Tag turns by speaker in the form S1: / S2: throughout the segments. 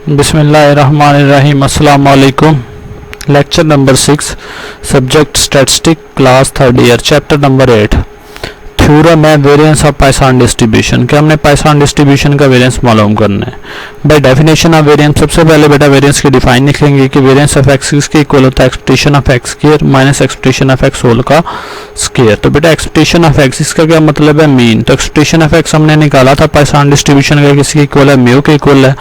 S1: बिस्मिल्लाहिर्रहमानिर्रहीम। अस्सलाम वालेकुम। Lecture number 6, subject statistic, class 3rd year, chapter number 8, theorem है वेरिएंस ऑफ पाइथन डिस्ट्रीब्यूशन। कि हमने पाइथन डिस्ट्रीब्यूशन का वेरिएंस मालूम करना है। बाय डेफिनेशन ऑफ वेरिएंस, सबसे पहले बेटा वेरिएंस की डिफाइन लिखेंगे कि वेरिएंस ऑफ एक्स किसके इक्वल होता है, expectation of X square minus expectation of X whole का स्क्वायर। तो बेटा एक्सपेक्टेशन ऑफ एक्स इसका क्या मतलब है, मीन। तो एक्सपेक्टेशन ऑफ एक्स हमने निकाला था पाइथन डिस्ट्रीब्यूशन का, किसके इक्वल है, म्यू के इक्वल है।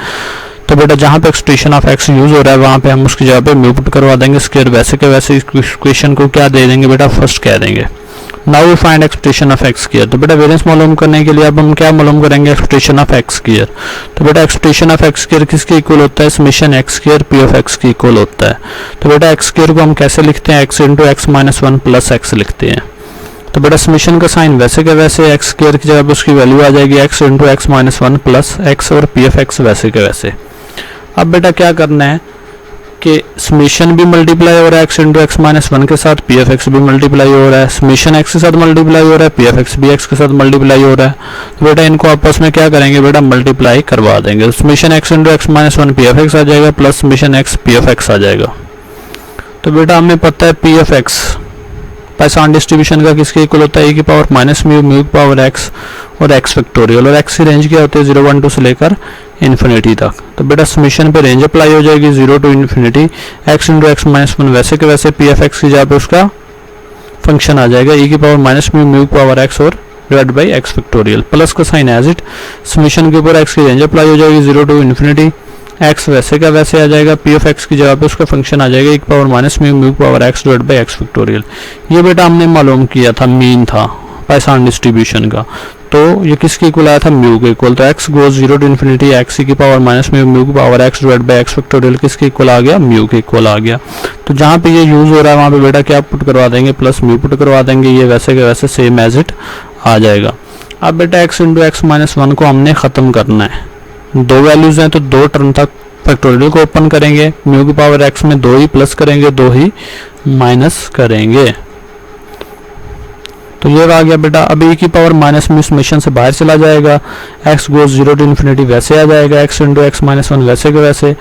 S1: तो बेटा जहाँ पे एक्सपेक्टेशन ऑफ एक्स यूज हो रहा है वहाँ पे हम उसकी जगह पे म्यू पुट करवा देंगे स्क्वायर, वैसे के वैसे इक्वेशन को क्या दे देंगे बेटा, फर्स्ट कह देंगे। Now we find expectation of X square. तो बेटा वेरिएंस मालूम करने के लिए अब हम क्या मालूम करेंगे, एक्सपेक्टेशन ऑफ एक्स स्क्वायर। तो बेटा एक्सपेक्टेशन ऑफ एक्स स्क्वायर किसके इक्वल होता है, summation x square P of x के इक्वल होता है। तो बेटा एक्स स्क्वायर को हम कैसे लिखते हैं, x into x minus 1 plus x लिखते हैं। तो बेटा समेशन का साइन वैसे के वैसे, एक्स स्क्वायर की जगह पे उसकी वैल्यू आ जाएगी x into x minus 1 plus x और पी ऑफ एक्स वैसे के वैसे। अब बेटा क्या करना है कि समेशन भी मल्टीप्लाई हो रहा है एक्स इंटू एक्स माइनस 1 के साथ, पी एफ एक्स भी मल्टीप्लाई हो रहा है, समेशन एक्स के साथ मल्टीप्लाई हो रहा है, पी एफ एक्स भी एक्स के साथ मल्टीप्लाई हो रहा है। तो बेटा इनको आपस में क्या करेंगे बेटा, मल्टीप्लाई करवा देंगे। Summation x into x minus 1 P F X आ जाएगा plus summation x P F X आ जाएगा। तो बेटा हमें पता है P F X Poisson distribution का किसके इक्वल होता है, ए की पावर माइनस म्यू, म्यू की पावर एक्स और एक्स फैक्टोरियल। और एक्स की रेंज क्या होती है, 0 1 2 से लेकर इन्फिनिटी तक। तो बेटा समेशन पे रेंज अप्लाई हो जाएगी 0 to infinity, X into x minus 1 वैसे के वैसे, पी एफ एक्स की जगह पे उसका फंक्शन आ जाएगा ए की पावर माइनस म्यू, म्यू की पावर एक्स और divide by x factorial, plus का साइन एज इट। समेशन के ऊपर एक्स की रेंज अप्लाई हो जाएगी 0 टू इन्फिनिटी, एक्स वैसे का वैसे आ जाएगा, पी ऑफ एक्स की जगह पे उसका फंक्शन आ जाएगा एक power minus mu, mu power x divide by x factorial. ये बेटा हमने मालूम किया था, मीन था पाइथन डिस्ट्रीब्यूशन का। तो ये किसके इक्वल आया था, म्यू के इक्वल। तो X goes 0 to infinity, X की पावर माइनस म्यू, म्यू की power x divide by x factorial किसके इक्वल आ गया, म्यू के इक्वल आ गया। तो जहाँ पे ये यूज हो रहा है वहाँ पे बेटा क्या पुट करवा देंगे, प्लस म्यू पुट करवा देंगे, ये वैसे के वैसे सेम एज इट आ जाएगा। अब बेटा एक्स इंटू एक्स माइनस 1 को हमने खत्म करना है, दो वैल्यूज हैं तो दो टर्म तक फैक्टोरियल को ओपन करेंगे, म्यू की पावर एक्स में 2 ही प्लस करेंगे, 2 ही माइनस करेंगे। तो ये आ गया बेटा। अब ए की पावर माइनस म्यू समेशन से बाहर चला जाएगा, एक्स गोज 0 टू इन्फिनिटी वैसे आ जाएगा, एक्स इंटू एक्स माइनस 1 वैसे के वैसे।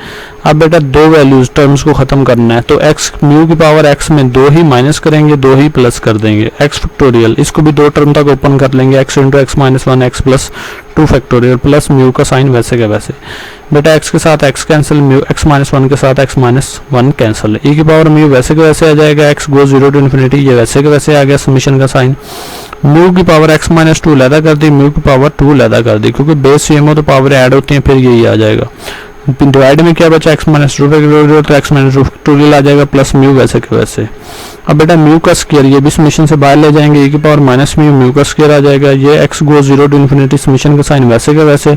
S1: अब बेटा दो वैल्यूज टर्म्स को खत्म करना है, तो एक्स म्यू की पावर एक्स में 2 ही माइनस करेंगे, 2 ही प्लस कर देंगे, एक्स फैक्टोरियल इसको भी दो टर्म तक ओपन कर लेंगे, x into x minus 1 x plus 2 factorial plus mu का साइन वैसे के वैसे। बेटा एक्स के साथ x cancel, mu x minus 1 के साथ एक्स माइनस 1 कैंसिल, ए की पावर म्यू वैसे के वैसे आ जाएगा, एक्स गोज 0 टू इन्फिनिटी ये वैसे के वैसे आ गया समेशन का साइन। म्यू की पावर एक्स माइनस 2 लैदा कर दी, म्यू की पावर 2 लैदा कर दी, क्योंकि बेस सेम हो तो पावर ऐड होती हैं, फिर यही आ जाएगा। डिवाइड में क्या बचा, एक्स माइनस 2 फैक्टोरियल, तो एक्स माइनस 2 फैक्टोरियल आ जाएगा प्लस म्यू वैसे के वैसे। अब बेटा म्यू का स्क्वायर ये भी समेशन से बाहर ले जाएंगे, ए की पावर माइनस म्यू, म्यू का स्क्वायर आ जाएगा, ये X go 0 to infinity summation का साइन वैसे के वैसे,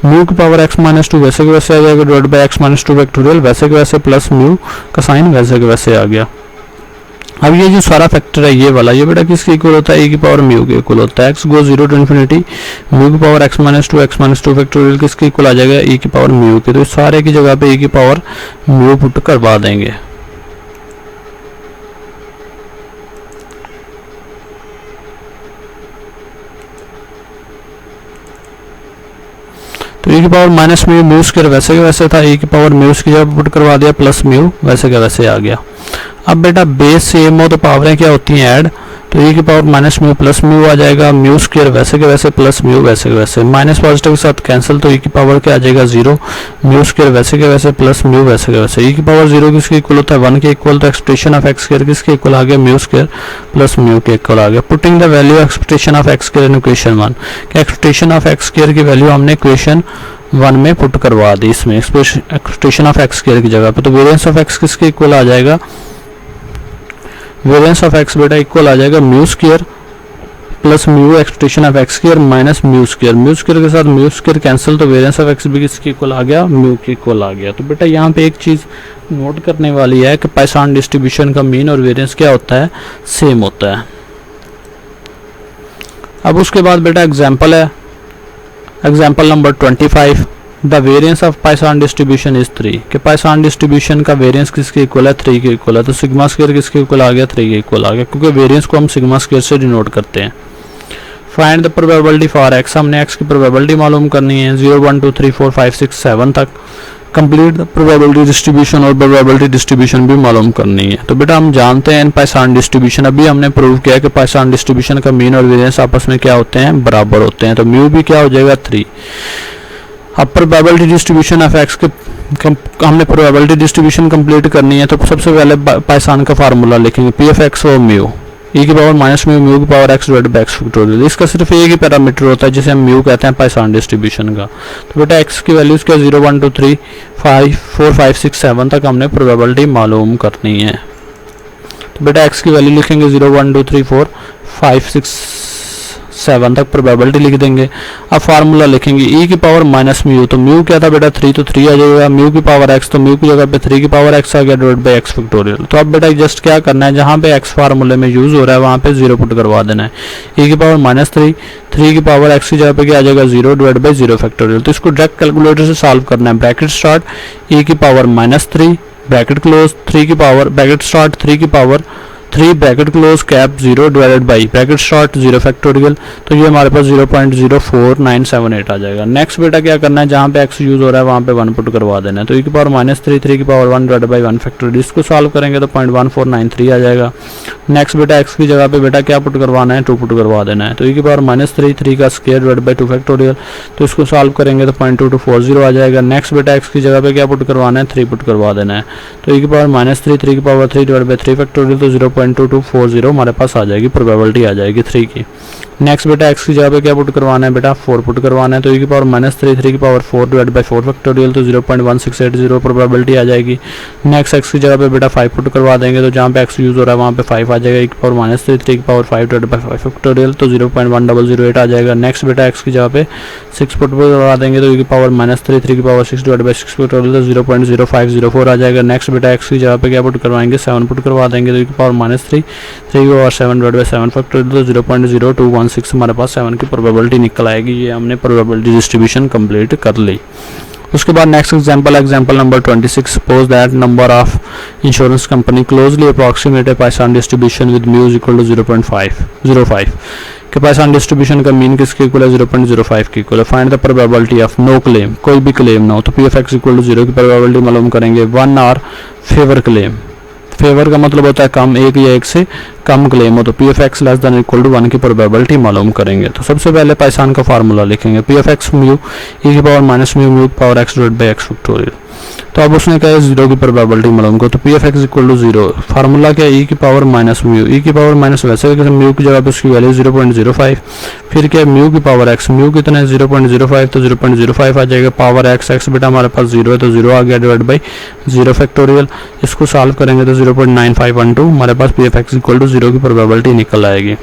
S1: म्यू की पावर एक्स माइनस 2 वैसे के वैसे आ जाएगा divide by x minus 2 factorial वैसे के वैसे प्लस म्यू का साइन वैसे के वैसे आ गया। अब ये जो सारा फैक्टर है ये वाला, ये बेटा किसके इक्वल होता है, ए की पावर म्यू के इक्वल होता है, X go 0 to infinity, mu की पावर एक्स माइनस 2 फैक्टोरियल किसके इक्वल आ जाएगा, ए की पावर म्यू के। तो सारे की जगह पे ए की पावर म्यू पुट करवा देंगे। तो ए की power minus mu, mu square वैसे के वैसे था, ए की पावर म्यू की जगह पुट करवा दिया प्लस म्यू वैसे के वैसे आ गया। अब बेटा बेस सेम हो तो पावरें क्या होती हैं, ऐड। तो ए की power minus mu plus mu आ जाएगा, म्यू स्क्वायर वैसे के वैसे प्लस म्यू वैसे के वैसे, माइनस पॉजिटिव के साथ कैंसिल, तो ए की पावर क्या आ जाएगा 0, म्यू स्क्वायर वैसे के वैसे प्लस म्यू वैसे के वैसे। ए की पावर 0 किसके इक्वल होता है, 1 के इक्वल, तो एक्सपेक्टेशन ऑफ एक्स स्क्वायर किसके इक्वल आ गया, म्यू स्क्वायर प्लस म्यू के इक्वल आ गया। Putting the value expectation of X square in equation 1, expectation of X square की वैल्यू हमने इक्वेशन 1 में पुट करवा दी, इसमें एक्सपेक्टेशन ऑफ एक्स स्क्वायर की जगह पे। तो वेरिएंस ऑफ एक्स किसके इक्वल आ जाएगा, वेरिएंस ऑफ एक्स बेटा इक्वल आ जाएगा mu square plus mu expectation of X square minus mu square, mu square के साथ म्यू स्क्वायर कैंसिल, तो वेरिएंस ऑफ एक्स भी किसके इक्वल आ गया, म्यू के इक्वल आ गया। तो बेटा यहाँ पे एक चीज नोट करने वाली है कि पाइथन डिस्ट्रीब्यूशन का मीन और वेरिएंस क्या होता है, सेम होता है। अब उसके बाद बेटा एग्जाम्पल है, example number 25, the variance of Python distribution is 3, कि पाइथन डिस्ट्रीब्यूशन का वेरिएंस किसके इक्वल है, 3 के इक्वल है। तो सिग्मा स्क्वायर किसके इक्वल आ गया, 3 के इक्वल आ गया, क्योंकि वेरिएंस को हम सिग्मा स्क्वायर से डिनोट करते हैं। Find the probability for x, हमने एक्स की प्रोबेबिलिटी मालूम करनी है 0 1 2 3 4 5 6 7 तक। कंप्लीट प्रोबेबिलिटी डिस्ट्रीब्यूशन और प्रोबेबिलिटी डिस्ट्रीब्यूशन भी मालूम करनी है। तो बेटा हम जानते हैं पाइसान डिस्ट्रीब्यूशन, अभी हमने प्रूव किया कि पाइसान डिस्ट्रीब्यूशन का मीन और वेरिएंस आपस में क्या होते हैं, बराबर होते हैं। तो म्यू भी क्या हो जाएगा 3। अब प्रोबेबिलिटी डिस्ट्रीब्यूशन ऑफ एक्स के हमने प्रोबेबिलिटी डिस्ट्रीब्यूशन कंप्लीट करनी है। तो सबसे पहले पाइसान का फार्मूला लिखेंगे, पी एफ एक्स और म्यू ई की पावर माइनस म्यू म्यू की power x divided by X factorial. इसका सिर्फ एक ही पैरामीटर होता है जिसे हम म्यू कहते हैं पाइसान डिस्ट्रीब्यूशन का। तो बेटा एक्स की वैल्यूज क्या 0 1 2 3 5 4 5 6 7 तक हमने प्रोबेबिलिटी मालूम करनी है। तो बेटा एक्स की वैल्यू लिखेंगे 0 1 2 3 4 5 6 7 तक प्रोबेबिलिटी लिख देंगे। अब फार्मूला लिखेंगे ई की पावर माइनस म्यू, तो म्यू क्या था बेटा 3, तो 3 आ जाएगा। म्यू की पावर एक्स, तो म्यू की जगह पे 3 की पावर एक्स आ गया डिवाइड बाय एक्स फैक्टोरियल। तो अब बेटा जस्ट क्या करना है, जहाँ पे एक्स फार्मूले में यूज हो रहा है वहाँ पे 0 पुट करवा देना है। ई की पावर माइनस 3 की पावर एक्स की जगह पे क्या आ जाएगा 0 डिवाइड बाय 0 फैक्टोरियल। तो इसको डायरेक्ट कैलकुलेटर से सॉल्व करना है। ब्रैकेट स्टार्ट ई की पावर माइनस 3 ब्रैकेट क्लोज 3 की पावर ब्रैकेट स्टार्ट 3 की power 3 bracket close cap 0 divided by bracket start 0 factorial. तो ये हमारे पास 0.04978 आ जाएगा। नेक्स्ट बेटा क्या करना है, जहाँ पे एक्स यूज हो रहा है वहाँ पे 1 पुट करवा देना है। तो ई की पावर माइनस 3 की पावर 1 डिवाइडेड बाई 1 फैक्टोरियल। इसको सॉल्व करेंगे तो 0.1493 आ जाएगा। नेक्स्ट बेटा एक्स की जगह पे बेटा क्या पुट करवाना है, 2 पुट करवा देना है। तो ई की पावर माइनस 3 का स्क्वायर डिवाइडेड बाई 2 फैक्टोरियल। तो इसको सॉल्व करेंगे तो 0.2240 आ जाएगा। नेक्स्ट बेटा एक्स की जगह पे क्या पुट करवाना है, 3 पुट करवा देना है। तो ई की पावर माइनस 3 की पावर 3 डिवाइडेड बाई 3 फैक्टोरियल। तो 0.2240 हमारे पास आ जाएगी, प्रोबेबिलिटी आ जाएगी 3 की। नेक्स्ट बेटा एक्स की जगह पे क्या पुट करवाना है बेटा, 4 पुट करवाना है। तो ई की पावर माइनस 3 की पावर 4 डिवाइड बाई 4 फैक्टोरियल। तो 0.1680 प्रोबेबिलिटी आ जाएगी। नेक्स्ट एक्स की जगह पे बेटा 5 पुट करवा देंगे। तो जहाँ पे एक्स यूज हो रहा है वहाँ पे 5 आ जाएगा। ई की पावर माइनस 3 की पावर 5 डिवाइड बाई 5 फैक्टोरियल। तो 0.1008 आ जाएगा। नेक्स्ट बेटा एक्स की जगह पे 6 पुट करवा देंगे। तो ई की पावर माइनस 3 की पावर 6 डिवाइड बाई 6 फैक्टोरियल। तो 0.0504 आ जाएगा। नेक्स्ट बेटा एक्स की जगह पे क्या पुट करवाएंगे, 7 पुट करवा देंगे। तो ई की पावर माइनस 3 की पावर 7 डिवाइड बाई 7 फैक्टोरियल। तो 0.0216 हमारे पास 7 की प्रोबेबिलिटी निकल आएगी। ये हमने प्रोबेबिलिटी डिस्ट्रीब्यूशन कंप्लीट कर ली। उसके बाद next example number 26, suppose that number of insurance company closely approximate a Poisson distribution with mu equal to 0.505 के पाइसान डिस्ट्रीब्यूशन का मीन किसके इक्वल है, 0.05 के इक्वल है। Find the probability of no claim, कोई भी क्लेम ना हो। तो P F X equal to 0 की प्रोबेबिलिटी मालूम करेंगे। 1 और फेवर क्लेम, फेवर का मतलब होता है कम, एक या एक से कम क्लेम हो। तो P F X less than equal to 1 की प्रोबेबिलिटी मालूम करेंगे। तो सबसे पहले पाइसान का फार्मूला लिखेंगे, P F x mu E की पावर माइनस म्यू म्यू की power x divide by x factorial. तो अब उसने कहा 0 की प्रोबेबिलिटी मालूम करो। तो P F X equal to 0, formula क्या है, ई की पावर माइनस म्यू, ई की पावर माइनस वैसे म्यू की जगह पे उसकी वैल्यू 0.05, फिर क्या म्यू की पावर एक्स, म्यू कितना है 0.05, तो 0.05 आ जाएगा। पावर एक्स, एक्स बेटा हमारे पास 0 है तो 0 आ गया डिवाइड बाई 0 फैक्टोरियल। इसको सॉल्व करेंगे तो 0.9512 हमारे पास P F X equal to 0 की प्रोबेबिलिटी निकल आएगी।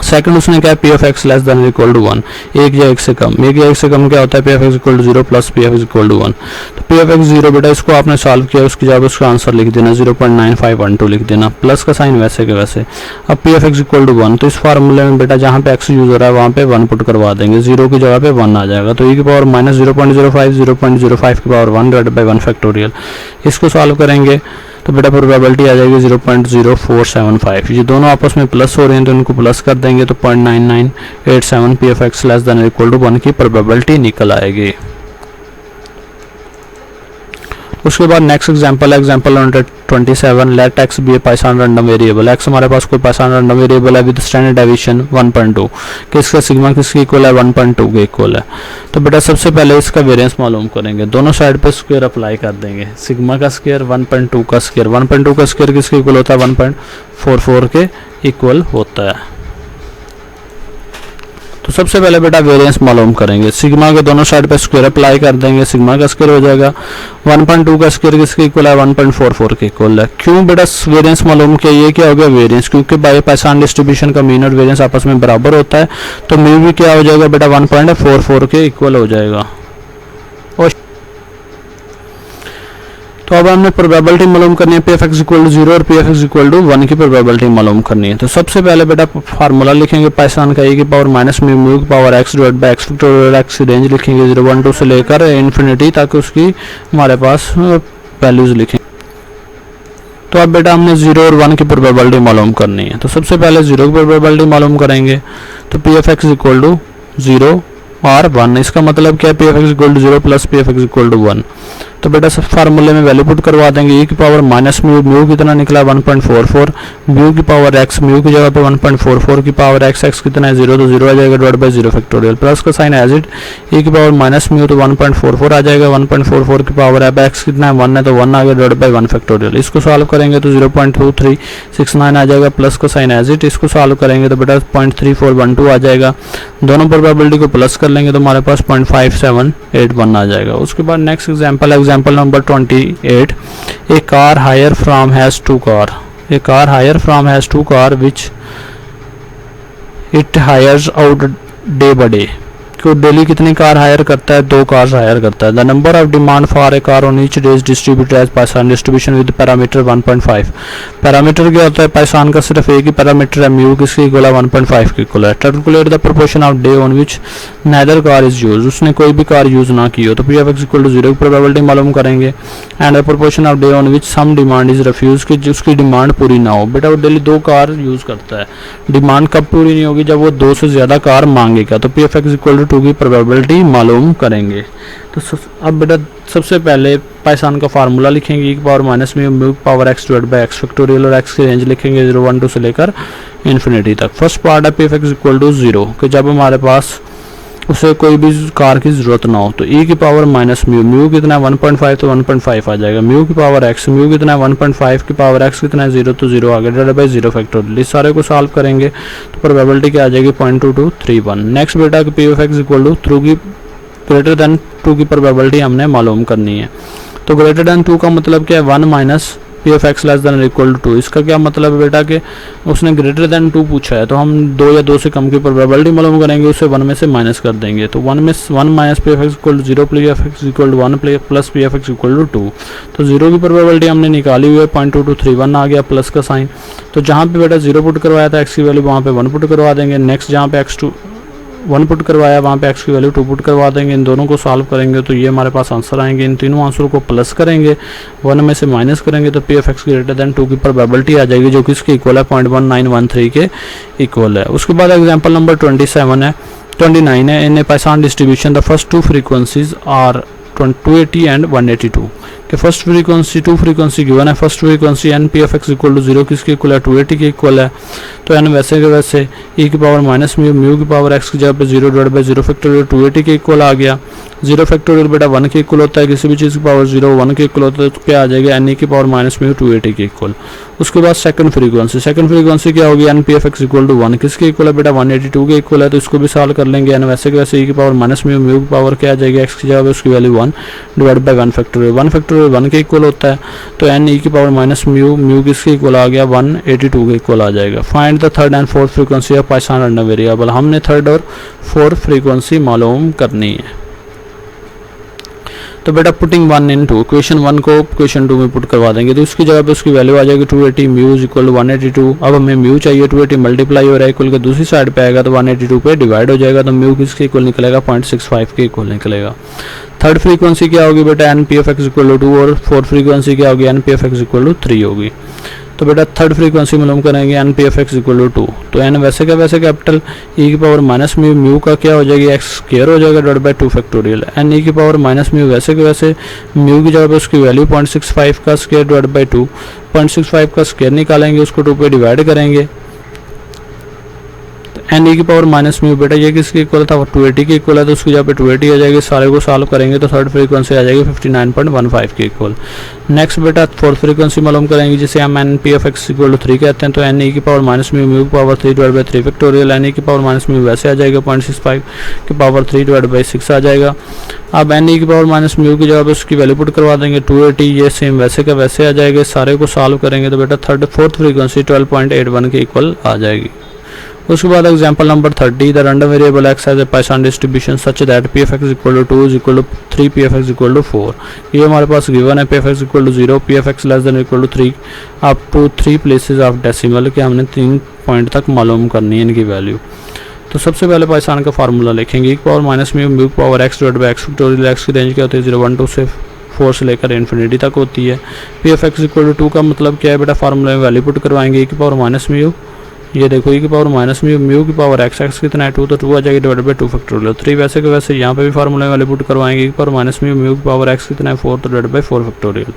S1: सेकंड उसने क्या, P F X less than equal to 1, एक या एक से कम, एक या एक से कम क्या होता है, P F X equal to 0 plus P F X equal to 1। तो पी एफ एक्स 0 बेटा इसको आपने सॉल्व किया, उसकी जगह उसका आंसर लिख देना 0.9512 लिख देना, प्लस का साइन वैसे के वैसे। अब P F X equal to 1, तो इस फार्मूले में बेटा जहाँ पे एक्स यूज हो रहा है वहाँ पे 1 पुट करवा देंगे, 0 की जगह पे 1 आ जाएगा। तो ई की पावर माइनस 0.05 की पावर 1 डिवाइड बाई 1 फैक्टोरियल। इसको सॉल्व करेंगे तो बेटा प्रोबेबिलिटी आ जाएगी 0.0475। ये दोनों आपस में प्लस हो रहे हैं तो इनको प्लस कर देंगे तो 0.9987 P F X less than equal to 1 की प्रोबेबिलिटी निकल आएगी। उसके बाद next example number 27, let x be a Poisson random variable. X हमारे पास कोई पाइसान रैंडम वेरिएबल है विद स्टैंडर्ड डेविएशन 1.2, किसका सिग्मा किसके इक्वल है 1.2 के इक्वल है। तो बेटा सबसे पहले इसका वेरिएंस मालूम करेंगे, दोनों साइड पे स्क्वायर अप्लाई कर देंगे, सिग्मा का स्क्वायर 1.2 का स्क्वायर, 1.2 का स्क्वायर किसके इक्वल होता है 1.44 के इक्वल होता है। तो सबसे पहले बेटा वेरिएंस मालूम करेंगे, सिग्मा के दोनों साइड पे स्क्वायर अप्लाई कर देंगे, सिग्मा का स्क्वायर हो जाएगा 1.2 का स्क्वायर किसके इक्वल है 1.44 के इक्वल है। क्यों बेटा वेरिएंस मालूम किया, ये क्या हो गया वेरिएंस, क्योंकि बाय पाइसान डिस्ट्रीब्यूशन का मीन और वेरिएंस आपस में बराबर होता है। तो म्यू भी क्या हो जाएगा बेटा 1.44 के इक्वल हो जाएगा। तो अब हमने प्रोबेबिलिटी मालूम करनी है, P F X equal to 0 और P F X equal to 1 की प्रोबेबिलिटी मालूम करनी है। तो सबसे पहले बेटा फार्मूला लिखेंगे पाइसान का, ए की पावर माइनस म्यू म्यू की power x divide by X factorial. X की रेंज लिखेंगे 0.12 से लेकर इन्फिनिटी तक उसकी हमारे पास वैल्यूज लिखेंगे। तो अब बेटा हमने 0 और 1 की प्रोबेबिलिटी मालूम करनी है। तो सबसे पहले 0 की प्रोबेबिलिटी मालूम करेंगे, तो P F X equal to 0 or 1। इसका मतलब क्या है, P F X equal to 0 plus P F X equal to 1। तो बेटा सब फार्मूले में वैल्यू पुट करवा देंगे। ई की पावर माइनस म्यू, म्यू कितना निकला 1.44, म्यू की पावर एक्स, म्यू की जगह पे 1.44 की पावर एक्स, एक्स कितना है 0 तो 0 आ जाएगा डिवाइड बाई 0 फैक्टोरियल, प्लस का साइन एज इट, ई की पावर माइनस म्यू तो 1.44 आ जाएगा, 1.44 की पावर है एक्स कितना है 1 है तो 1 आ गया डिवाइड बाई 1 फैक्टोरियल। इसको सॉल्व करेंगे तो 0.2369 आ जाएगा, प्लस का साइन एज इट, इसको सॉल्व करेंगे तो बेटा 0.3412 आ जाएगा। दोनों प्रोबेबिलिटी को प्लस कर लेंगे तो हमारे पास 0.5781 आ जाएगा। उसके बाद next example, example number 28, a car hire from has two car, a car hire from has two car which it hires out day by day, को डेली कितनी कार हायर करता है, 2 कार्स हायर करता है। The number of demand for a car on each day is distributed as Python distribution with parameter 1.5। Parameter क्या होता है, Python का सिर्फ एक ही पैरामीटर है, म्यू किसके इक्वल है 1.5 के इक्वल है। Calculate the proportion of day on which neither car is use, उसने कोई भी कार यूज ना की हो तो P F X equal to 0 की प्रोबेबिलिटी मालूम करेंगे। And the proportion of day on which some demand is refuse, कि उसकी डिमांड पूरी ना हो। बेटा वो डेली 2 कार यूज करता है, डिमांड कब पूरी नहीं होगी, जब वो 2 से ज्यादा कार मांगेगा, तो P F X equal to 2 की प्रोबेबिलिटी मालूम करेंगे। तो अब बेटा सबसे पहले पाइथन का फार्मूला लिखेंगे, ई की पावर माइनस म्यू, म्यू की power x divide by X factorial, और एक्स की रेंज लिखेंगे 0, 1, 2 से लेकर इन्फिनिटी तक। फर्स्ट पार्ट है P F X equal to 0, कि जब हमारे पास उसे कोई भी कार की जरूरत ना हो, तो ई की पावर माइनस म्यू, म्यू कितना है 1.5 तो 1.5 आ जाएगा, म्यू की पावर एक्स, म्यू कितना है 1.5 की पावर एक्स कितना है 0 तो 0 आ गया डिवाइड बाई 0 फैक्टोरियल। इस सारे को सॉल्व करेंगे तो प्रोबेबिलिटी क्या आ जाएगी 0.2231। नेक्स्ट बेटा P F X equal to through की ग्रेटर देन 2 की प्रोबेबिलिटी हमने मालूम करनी है। तो ग्रेटर देन 2 का मतलब क्या है 1 minus P F X less than equal to 2। इसका क्या मतलब है बेटा कि उसने ग्रेटर देन 2 पूछा है, तो हम 2 या 2 से कम की प्रोबेबिलिटी मालूम करेंगे, उसे 1 में से माइनस कर देंगे। तो 1 में 1 minus P F X equal to 0 P F X equal to 1 plus P F X equal to 2। तो 0 की प्रोबेबिलिटी हमने निकाली हुई है, 0.2231 आ गया, प्लस का साइन। तो जहाँ पे बेटा 0 पुट करवाया था एक्स की वैल्यू, वहाँ पे 1 पुट करवा देंगे। नेक्स्ट जहाँ पे एक्स 1 पुट करवाया वहाँ पे एक्स की वैल्यू 2 पुट करवा देंगे। इन दोनों को सॉल्व करेंगे तो ये हमारे पास आंसर आएंगे। इन तीनों आंसर को प्लस करेंगे, 1 में से माइनस करेंगे तो P F X greater than 2 की प्रोबेबिलिटी आ जाएगी, जो कि इसके इक्वल है 0.1913 के इक्वल है। उसके बाद एग्जाम्पल नंबर 29 है, in a Python distribution the first 2 frequencies are 280 and 182 के फर्स्ट फ्रीक्वेंसी 2 फ्रीक्वेंसी गिवन है। First frequency in P F X equal to 0 किसके इक्वल है 280 के इक्वल है। तो एन वैसे के वैसे ई की पावर माइनस म्यू, म्यू की पावर एक्स की जगह पे 0 डिवाइड बाई 0 फैक्टोरियल 280 के इक्वल आ गया। 0 फैक्टोरियल बेटा 1 के इक्वल होता है, किसी भी चीज़ की पावर 0 1 के इक्वल होता है, तो क्या आ जाएगा एन ई की पावर माइनस म्यू 280 के इक्वल। उसके बाद सेकंड फ्रीक्वेंसी क्या होगी N P F X equal to 1 किसके इक्वल है बेटा 182 के इक्वल है। तो इसको भी सॉल्व कर लेंगे। एन वैसे के वैसे ई की पावर माइनस म्यू, म्यू की पावर क्या आ जाएगी एक्स की जगह पे उसकी वैल्यू 1 डिवाइड बाई 1 फैक्टोरियल 1 के इक्वल होता है। तो एन ई की पावर माइनस म्यू, म्यू किसके इक्वल आ गया 182 के इक्वल आ जाएगा। Find the third and fourth frequency of Python random variable, हमने थर्ड और फोर्थ फ्रीक्वेंसी मालूम करनी है। तो बेटा पुटिंग 1 इन 2, क्वेश्चन 1 को क्वेश्चन 2 में पुट करवा देंगे, तो उसकी जगह पे उसकी वैल्यू आ जाएगी 280, म्यू इज इक्वल टू 182। अब हमें म्यू चाहिए, 280 मल्टीप्लाई हो रहा है इक्वल के दूसरी साइड पे आएगा तो 182 पे डिवाइड हो जाएगा, तो म्यू किसके इक्वल निकलेगा 0.65 के इक्वल निकलेगा। थर्ड फ्रीक्वेंसी क्या होगी बेटा N P F X equal to 2 और फोर्थ फ्रीक्वेंसी क्या होगी N P F X equal to 3 होगी। तो बेटा थर्ड फ्रीक्वेंसी मालूम करेंगे N P F X equal to 2। तो एन वैसे का वैसे कैपिटल ई की पावर माइनस म्यू, म्यू का क्या हो जाएगी एक्स स्क्वायर हो जाएगा divide by 2 factorial. N e की पावर माइनस म्यू वैसे के वैसे म्यू की जगह पे उसकी वैल्यू 0.65 का स्क्वायर डिवाइड बाई 2, 0.65 का स्क्वायर निकालेंगे, उसको 2 पे डिवाइड करेंगे। एन ई की पावर माइनस म्यू बेटा ये किसके इक्वल था 280 के इक्वल है, तो उसकी जगह पे 280 आ जाएगी। सारे को सॉल्व करेंगे तो थर्ड फ्रीक्वेंसी आ जाएगी 59.15 के इक्वल। नेक्स्ट बेटा फोर्थ फ्रीक्वेंसी मालूम करेंगे जिसे हम N P F X equal to 3 कहते हैं। तो एन ई की पावर माइनस म्यू, म्यू की power 3 divide by 3 factorial, N e की पावर माइनस म्यू वैसे आ जाएगा 0.65 की पावर 3 डिवाइड बाई 6 आ जाएगा। अब एन ई की पावर माइनस म्यू की जगह पे उसकी वैल्यू पुट करवा देंगे 280, ये सेम वैसे का वैसे आ जाएगा। सारे को सॉल्व करेंगे तो बेटा फोर्थ फ्रीक्वेंसी 12.81 के इक्वल आ जाएगी। उसके बाद example number 30, the random variable X has a Python distribution such that P F X equal to 2 is equal to 3 P F X equal to 4। ये हमारे पास गिवन है P F X equal to 0, P F X less than equal to 3 up to 3 places of decimal के हमने 3 point तक मालूम करनी है इनकी वैल्यू। तो सबसे पहले पाइथन का फार्मूला लिखेंगे, e power minus mu, mu power x divide by x factorial. X की रेंज क्या होती है 0, 1, 2 से 4 से लेकर इन्फिनिटी तक होती है। P F X equal to 2 का मतलब क्या है बेटा फार्मूला में वैल्यू पुट करवाएंगे, ई की पावर माइनस म्यू ये देखो e की पावर माइनस म्यू, म्यू की पावर एक्स, एक्स कितना है 2, तो 2 आ जाएगी डिवाइडेड बाई 2 फैक्टोरियल 3। वैसे के वैसे यहाँ पे भी फार्मूले वाले पुट करवाएंगे, e की पावर माइनस म्यू, म्यू की पावर एक्स कितना है 4, तो डिवाइडेड बाई 4 फैक्टोरियल।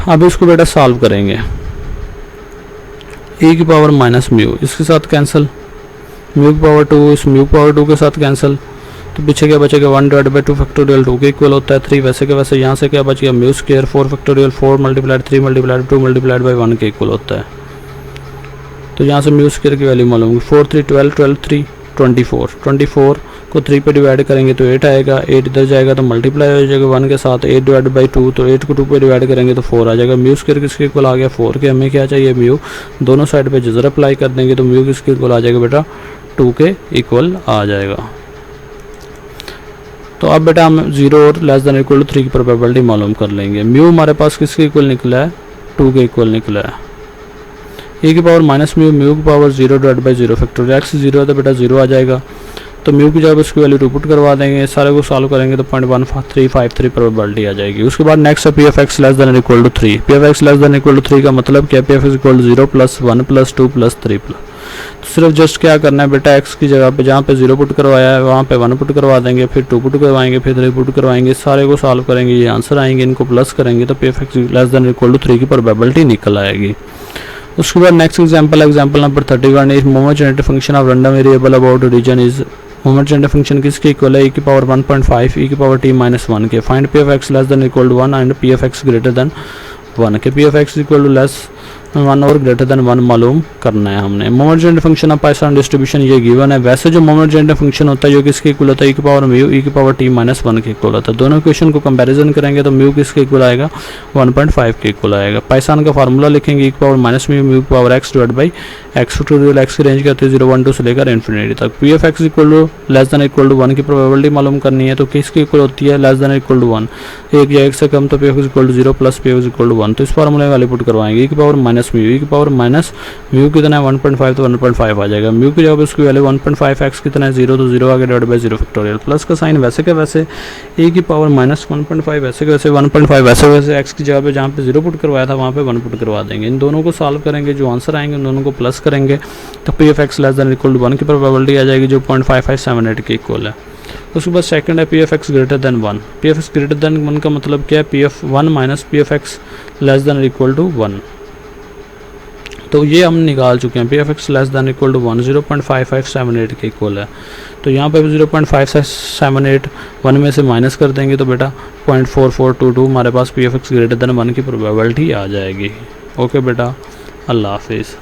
S1: अब इसको बेटा सॉल्व करेंगे, e की पावर माइनस म्यू इसके साथ कैंसिल, म्यू की पावर 2 इस म्यू की पावर 2 के साथ कैंसिल, तो पीछे क्या बचेगा 1 डिवाइडेड बाई 2 फैक्टोरियल 2 के इक्वल होता है 3। वैसे के वैसे यहाँ से क्या बच गया mu square 4 factorial 4 multiplied 3 multiplied 2 multiplied by 1 के इक्वल होता है। तो यहाँ से म्यू स्क्वायर की वैल्यू मालूम होगी 4 3 12 12 3 24, 24 को 3 पे डिवाइड करेंगे तो 8 आएगा, 8 इधर जाएगा तो मल्टीप्लाई हो जाएगा 1 के साथ, 8 डिवाइड बाई 2 तो 8 को 2 पे डिवाइड करेंगे तो 4 आ जाएगा। म्यू स्क्वायर किसके इक्वल आ गया 4 के, हमें क्या चाहिए म्यू, दोनों साइड पे जजर अप्लाई कर देंगे तो म्यू किसके इक्वल आ जाएगा बेटा 2 के इक्वल आ जाएगा। तो अब बेटा हम 0 और लेस देन इक्वल टू 3 की प्रोबेबिलिटी मालूम कर लेंगे। म्यू हमारे पास किसके इक्वल निकला है 2 के इक्वल निकला है, e की पावर माइनस म्यू, म्यू की power 0 divide by 0 factorial x 0 है तो बेटा 0 आ जाएगा, तो म्यू की जगह उसकी वैल्यू 2 पुट करवा देंगे, सारे को सॉल्व करेंगे तो 0.1353 प्रोबेबिलिटी आ जाएगी। उसके बाद नेक्स्ट है P F X less than equal to 3। P F X less than equal to 3 का मतलब क्या, P F X equal to 0 plus 1 plus 2 plus 3 plus, तो सिर्फ जस्ट क्या करना है बेटा एक्स की जगह पे जहाँ पे 0 पुट करवाया है वहाँ पे 1 पुट करवा देंगे, फिर 2 पुट करवाएंगे, फिर 3 पुट करवाएंगे, सारे को सॉल्व करेंगे, ये आंसर आएंगे, इनको प्लस करेंगे तो P F X less than equal to 3 की प्रोबेबिलिटी निकल आएगी। उसके बाद next example number 31 is moment generator function of random variable about reason is, moment generator function किसके इक्वल है, e की पावर 1.5 e की पावर t माइनस 1 के। Find P F X less than equal to 1 and P F X greater than 1 के। P F X equal to less 1 और greater than 1 मालूम करना है हमने। Moment generator function of Python distribution ये given है। वैसे जो मोमेंट जनरेटर फंक्शन होता है जो किसके इक्वल होता है, e की पावर म्यू e की पावर t माइनस 1 के इक्वल होता है। दोनों इक्वेशन को कंपैरिजन करेंगे तो म्यू किसके इक्वल आएगा 1.5 के इक्वल आएगा। पाइथन का फार्मूला लिखेंगे e की पावर माइनस म्यू, म्यू की power x divide by x factorial x की रेंज करते हैं 0 1 2 से लेकर इन्फिनिटी तक। P F X equal to less than equal to 1 की प्रोबेबिलिटी मालूम करनी है, तो किसकी इक्वल होती है लेस देन इक्वल टू 1, एक या एक से कम तो P F X equal to 0 plus P F X equal to 1। तो इस फार्मूले वाले पुट करवाएंगे e की पावर माइनस म्यू, e की पावर माइनस म्यू कितना है 1.5 तो 1.5 आ जाएगा। म्यू की जगह उसकी वैल्यू 1.5 एक्स कितना है 0 तो 0 आ गया डिवाइड बाई 0 फैक्टोरियल, प्लस का साइन वैसे के वैसे e की पावर माइनस 1.5 वैसे के वैसे 1.5 वैसे वैसे एक्स की जगह पे जहाँ पे 0 पुट करवाया था वहाँ पे 1 पुट करवा देंगे। इन दोनों को सॉल्व करेंगे, जो आंसर आएंगे उन दोनों को प्लस करेंगे तो P F X less than equal to 1 की प्रोबेबिलिटी आ जाएगी जो 0.5578 के इक्वल है। उसके बाद सेकंड है P F X greater than 1। P F X greater than 1 का मतलब क्या है, P of 1 minus P F X less than equal to 1। तो ये हम निकाल चुके हैं, P F X less than equal to 1 0.5578 के इक्वल है। तो यहाँ पे 0.578 1 में से माइनस कर देंगे तो बेटा 0.4422 हमारे पास P F X greater than 1 की प्रोबेबिलिटी आ जाएगी। ओके बेटा, अल्लाह हाफिज़।